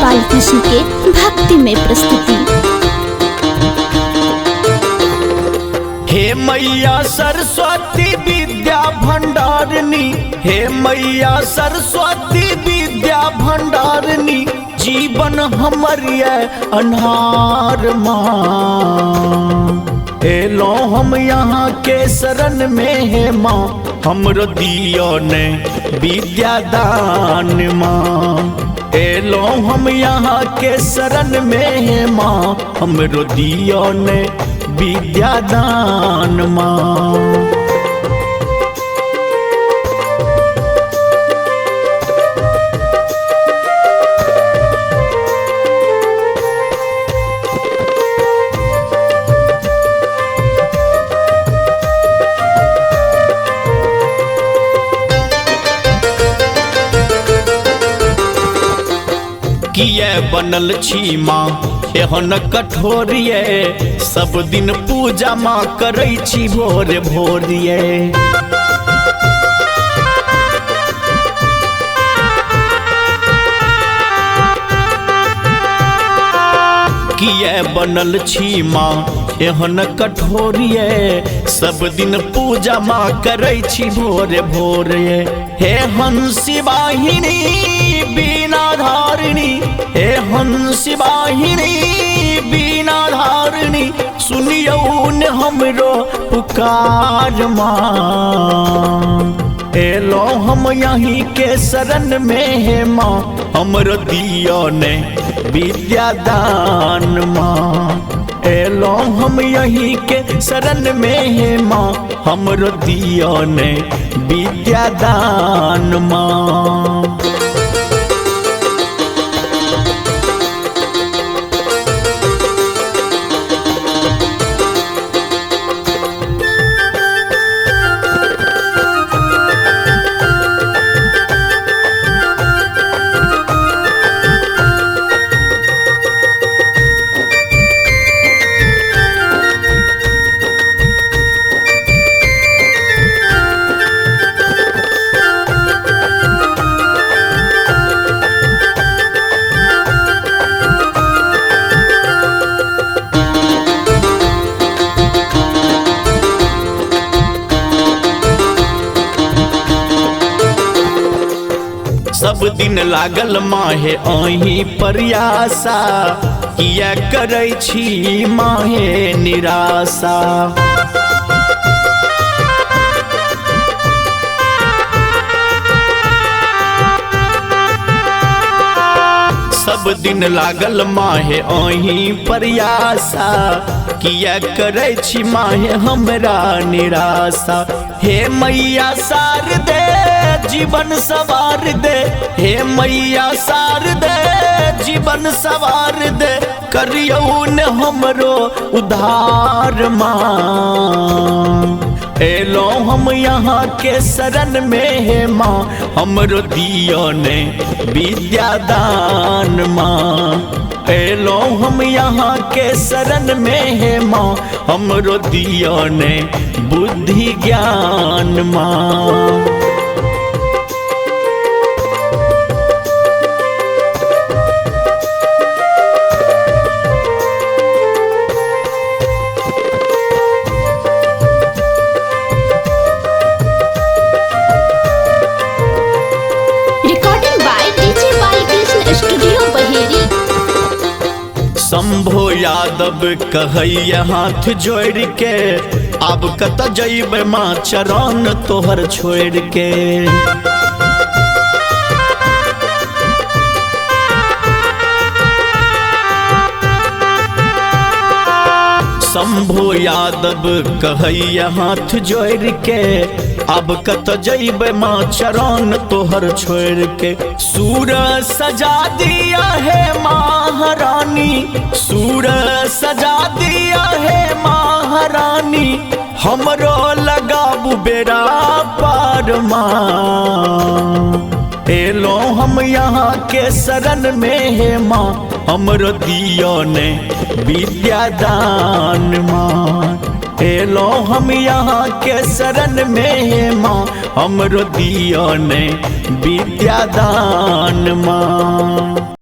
बालकृष्ण के भक्ति में प्रस्तुति। हे मैया सरस्वती विद्या भंडारिणी, हे मैया सरस्वती विद्या भंडारिणी, जीवन हमर ये अन्हार माँ। एलो हम यहाँ के शरण में है माँ, हमरो दियो ने विद्या दान माँ। एलो हम यहाँ के शरण में है माँ, हमरो दियो ने विद्या दान माँ। किए बनल छी माँ एहन कठोरिये, सब दिन पूजा माँ करै छी भोर भोरिये। किए बनल छी माँ एहन कठोरिये, सब दिन पूजा माँ करै छी भोर भोरिये। हे हंसी वाहिनी बीना धारिणी, हे हंसी वाहिनी बीना धारिणी, सुनियौ न हमरो पुकार माँ। एलो हम यहीं के शरण में है माँ, हमरो दियो ने विद्या दान माँ। एलो हम यहीं के शरण में है माँ, हमरो दियो ने विद्या दान माँ। सब दिन लागल माहे अहीं प्रयासा, किया करै छी माहे निराशा। सब दिन लागल माहे अहीं प्रयासा, किया करै छी माहे हमरा निराशा। हे मैया सार दे जीवन सवार दे, हे मैया सार दे जीवन सवार दे, करियौ न हमरो उद्धार माँ। एलो हम यहाँ के शरण में है माँ, हमरो दियो ने विद्या दान माँ। एलो हम यहाँ के शरण में है माँ, हमरो दियो ने बुद्धि ज्ञान माँ। शंभो यादव कहैय हाथ जोड़ के, अब कत जइबै माँ चरण तोहर छोड़ के। शंभो यादव कहैय हाथ जोड़ के, अब कत जइबै माँ चरण तोहर छोड़ के। सूर सजा दिया है महारानी, सूर सजा दिया है महारानी, हमरो लगाबू बेड़ा पार माँ। एलो हम यहाँ के शरण में है माँ, हमरो दियो ने विद्या दान माँ। एलो हम यहाँ के शरण में है माँ, हमरो दियो ने विद्या दान माँ।